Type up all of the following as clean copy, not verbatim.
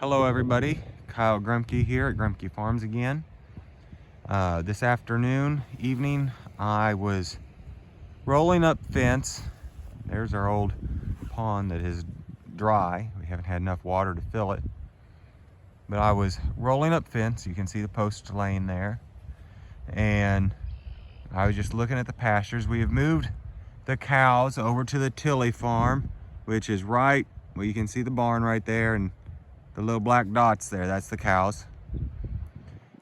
Hello everybody, Kyle Grumke here at Grumke Farms again. This evening, I was rolling up fence. There's our old pond that is dry. We haven't had enough water to fill it. But I was rolling up fence. You can see the posts laying there. And I was just looking at the pastures. We have moved the cows over to the Tilly farm, which is right, well, you can see the barn right there and the little black dots there, that's the cows.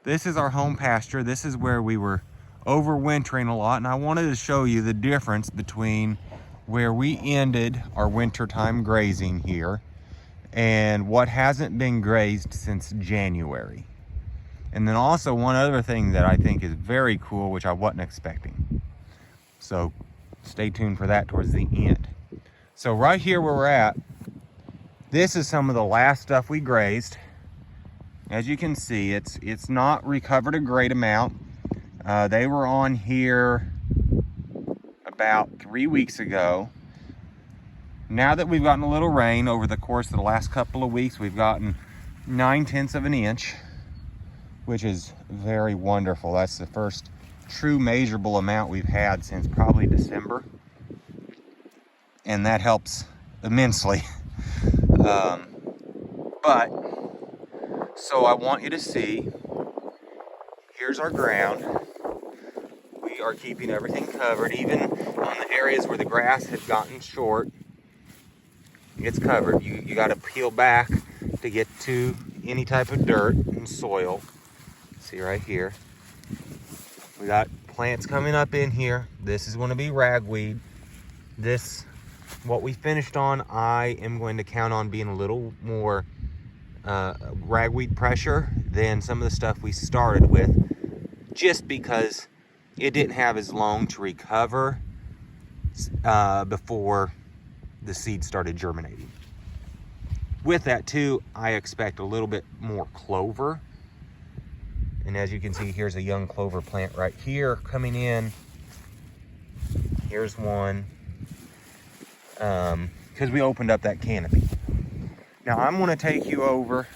This is our home pasture. This is where we were overwintering a lot, and I wanted to show you the difference between where we ended our wintertime grazing here and what hasn't been grazed since January. And then also one other thing that I think is very cool, which I wasn't expecting. So stay tuned for that towards the end. So right here where we're at, this is some of the last stuff we grazed. As you can see, it's not recovered a great amount. They were on here about 3 weeks ago. Now that we've gotten a little rain over the course of the last couple of weeks, we've gotten 9/10 of an inch, which is very wonderful. That's the first true measurable amount we've had since probably December. And that helps immensely. So I want you to see, here's our ground. We are keeping everything covered, even on the areas where the grass had gotten short. It's covered. You got to peel back to get to any type of dirt and soil. See right here. We got plants coming up in here. This is going to be ragweed. What we finished on, I am going to count on being a little more ragweed pressure than some of the stuff we started with, just because it didn't have as long to recover before the seed started germinating. With that too, I expect a little bit more clover. And as you can see, here's a young clover plant right here coming in. Here's one. Because we opened up that canopy. Now I'm going to take you over.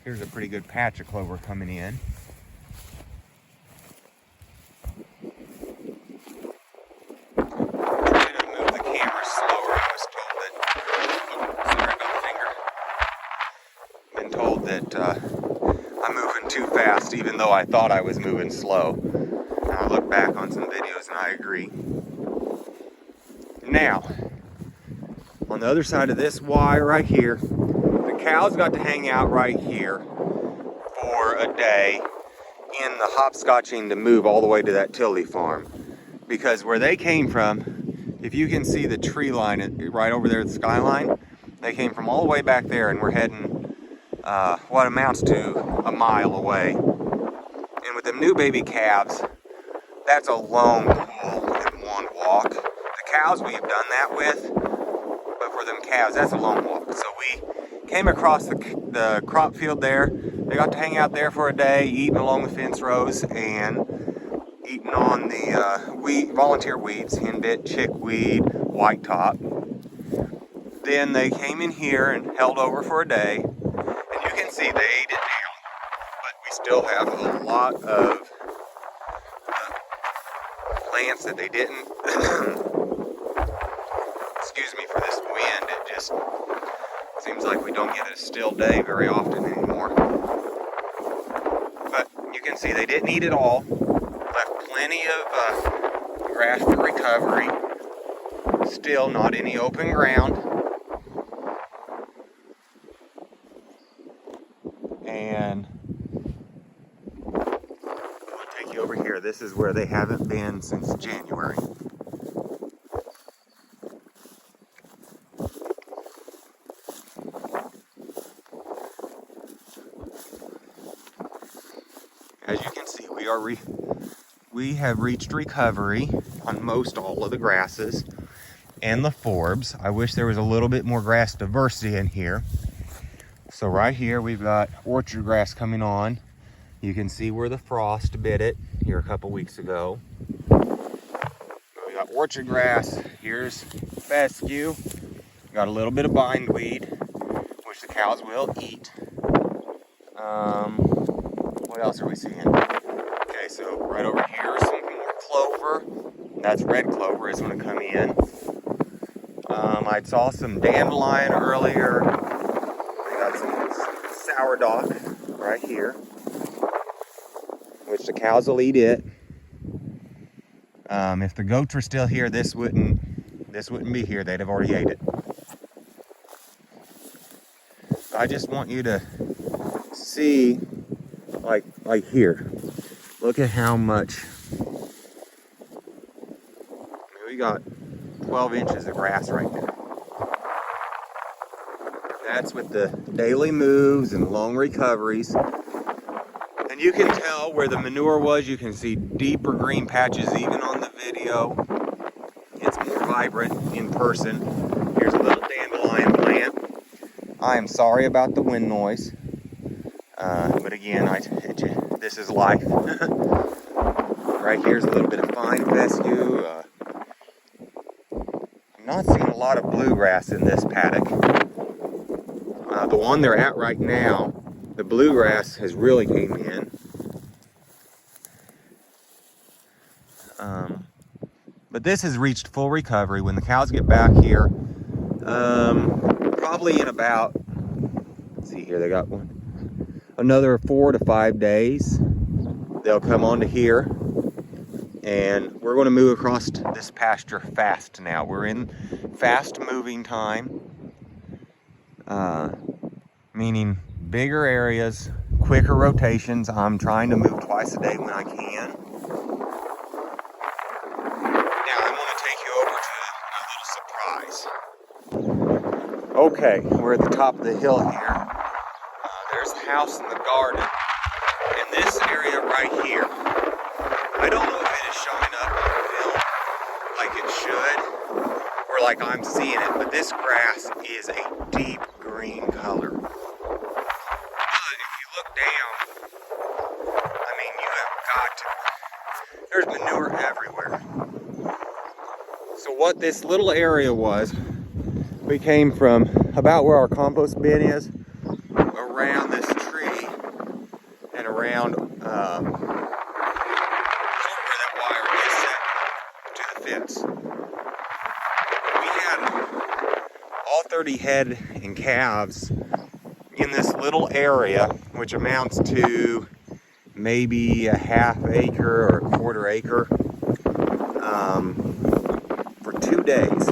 Here's a pretty good patch of clover coming in. I'm going to move the camera slower. I was told that, sorry about the finger. Been told that I'm moving too fast, even though I thought I was moving slow. And I look back on some videos and I agree. Now, on the other side of this wire right here, the cows got to hang out right here for a day in the hopscotching to move all the way to that Tilly farm. Because where they came from, if you can see the tree line right over there, the skyline, they came from all the way back there, and we're heading what amounts to a mile away. And with them new baby calves, that's a long pull in one walk. The cows we have done that with, but for them calves, that's a long walk. So we came across the crop field there. They got to hang out there for a day, eating along the fence rows and eating on the volunteer weeds, henbit, chickweed, white top. Then they came in here and held over for a day, and you can see they ate it down. But we still have a lot of plants that they didn't. Excuse me for this wind. It just seems like we don't get a still day very often anymore. But you can see they didn't eat it all. Left plenty of grass for recovery. Still not any open ground. And I'll take you over here. This is where they haven't been since January. As you can see, we have reached recovery on most all of the grasses and the forbs. I wish there was a little bit more grass diversity in here. So right here we've got orchard grass coming on. You can see where the frost bit it here a couple weeks ago. We got orchard grass. Here's fescue. Got a little bit of bindweed, which the cows will eat. What else are we seeing? Okay, so right over here is some more clover. That's red clover is going to come in. I saw some dandelion earlier. We got some sourdough right here, which the cows will eat it. If the goats were still here, this wouldn't be here. They'd have already ate it. I just want you to see, like here. Look at how much. We got 12 inches of grass right there. That's with the daily moves and long recoveries. And you can tell where the manure was. You can see deeper green patches even on the video. It's more vibrant in person. Here's a little dandelion plant. I am sorry about the wind noise. But again, this is life. Right here's a little bit of fine fescue. I'm not seeing a lot of bluegrass in this paddock. The one they're at right now, the bluegrass has really came in. But this has reached full recovery. When the cows get back here, probably in about, let's see here, they got another 4 to 5 days. They'll come onto here, and we're going to move across this pasture fast now. We're in fast moving time, meaning bigger areas, quicker rotations. I'm trying to move twice a day when I can. Now I want to take you over to a little surprise. Okay, we're at the top of the hill here. There's the house and the garden. And this area right here, I don't know if it is showing up on film like it should, or like I'm seeing it, but this grass is a deep green color. But if you look down, I mean, you have got to, there's manure everywhere. So what this little area was, we came from about where our compost bin is, around this tree, and around where that wire is set to the fence. We had all 30 head and calves in this little area, which amounts to maybe a half acre or a quarter acre, for 2 days.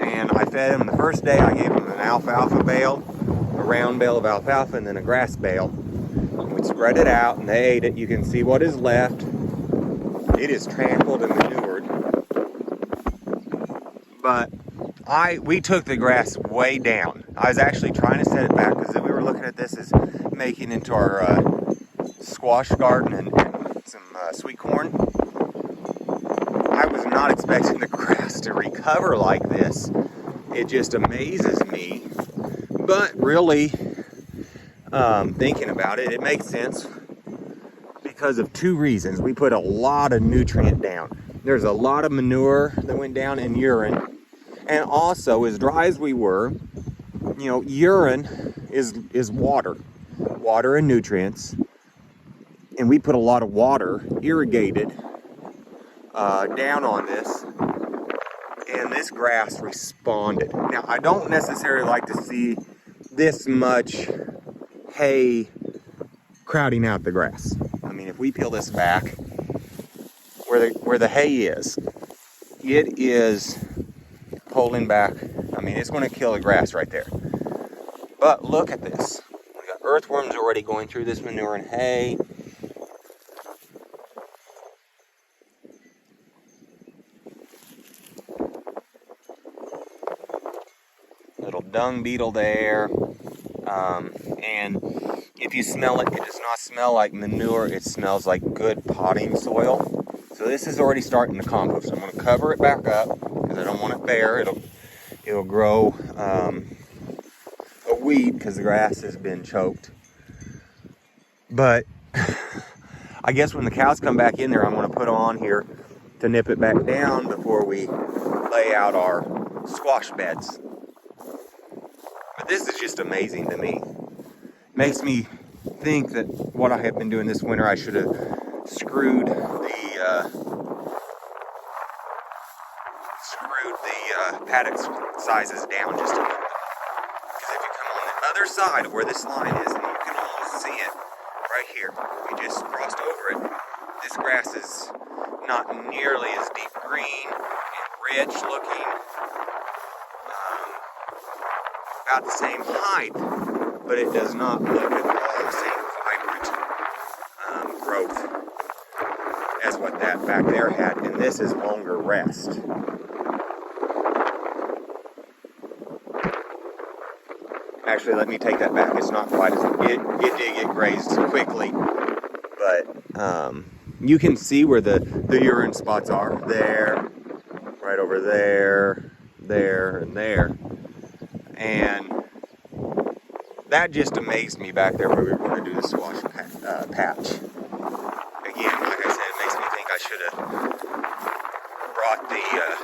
And I fed them the first day. I gave them an alfalfa bale, a round bale of alfalfa, and then a grass bale. We spread it out and they ate it. You can see what is left. It is trampled and manured. But we took the grass way down. I was actually trying to set it back because we were looking at this as making into our squash garden and some sweet corn. I was not expecting the grass to recover like this. It just amazes me. But really, thinking about it, it makes sense because of 2 reasons. We put a lot of nutrient down. There's a lot of manure that went down in urine. And also, as dry as we were, you know, urine is water and nutrients. And we put a lot of water, irrigated, down on this. And this grass responded. Now, I don't necessarily like to see this much hay crowding out the grass. I mean, if we peel this back, where the hay is, it is holding back. I mean, it's going to kill the grass right there. But look at this. We got earthworms already going through this manure and hay. Little dung beetle there. And if you smell it, it does not smell like manure. It smells like good potting soil. So this is already starting to compost. I'm going to cover it back up because I don't want it bare. It'll grow a weed because the grass has been choked. But I guess when the cows come back in there, I'm going to put on here to nip it back down before we lay out our squash beds. But this is just amazing to me. Makes me think that what I have been doing this winter, I should have screwed the paddock sizes down just a little bit. Because if you come on the other side of where this line is, and you can almost see it right here, we just crossed over it. This grass is not nearly as deep green and rich looking, about the same height, but it does not look at all the same vibrant growth as what that back there had, and this is longer rest. Actually, let me take that back. It's not quite as, it did get grazed quickly, but you can see where the urine spots are. There, right over there, there, and there. And that just amazed me back there where we were going to do the squash patch. Again, like I said, it makes me think I should have brought the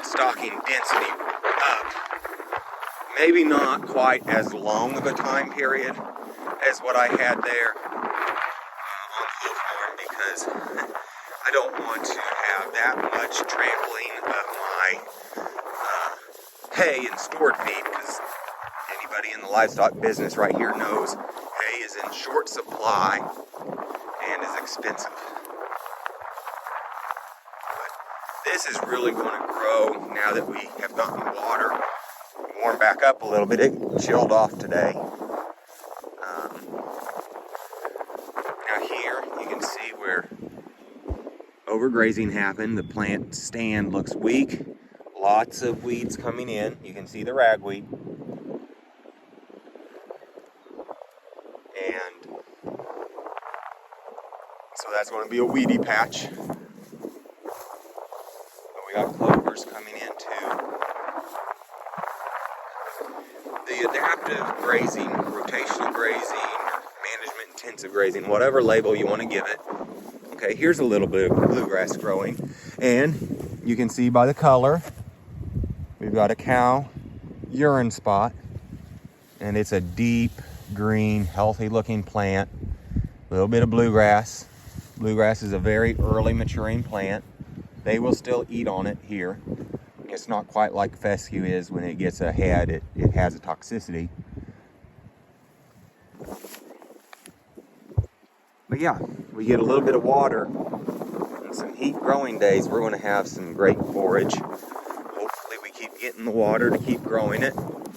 stalking density up. Maybe not quite as long of a time period as what I had there on the farm, because I don't want to have that much trampling of my hay and stored feed, because anybody in the livestock business right here knows hay is in short supply and is expensive. But this is really going to grow now that we have gotten water warmed back up a little bit. It chilled off today. Now here you can see where overgrazing happened. The plant stand looks weak. Lots of weeds coming in. You can see the ragweed. And so that's going to be a weedy patch. But we got clovers coming in too. The adaptive grazing, rotational grazing, or management intensive grazing, whatever label you want to give it. Okay, here's a little bit of bluegrass growing. And you can see by the color, we've got a cow urine spot. And it's a deep green, healthy looking plant. A little bit of bluegrass. Bluegrass is a very early maturing plant. They will still eat on it here. It's not quite like fescue is. When it gets ahead, it has a toxicity. But yeah, we get a little bit of water and some heat growing days, we're going to have some great forage. Hopefully we keep getting the water to keep growing it.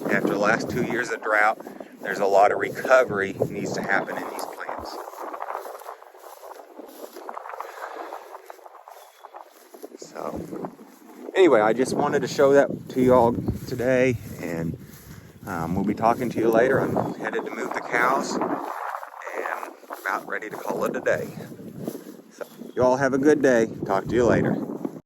After the last 2 years of drought, there's a lot of recovery needs to happen in these plants. So anyway, I just wanted to show that to you all today, and we'll be talking to you later. I'm headed to move the cows and about ready to call it a day. So you all have a good day. Talk to you later.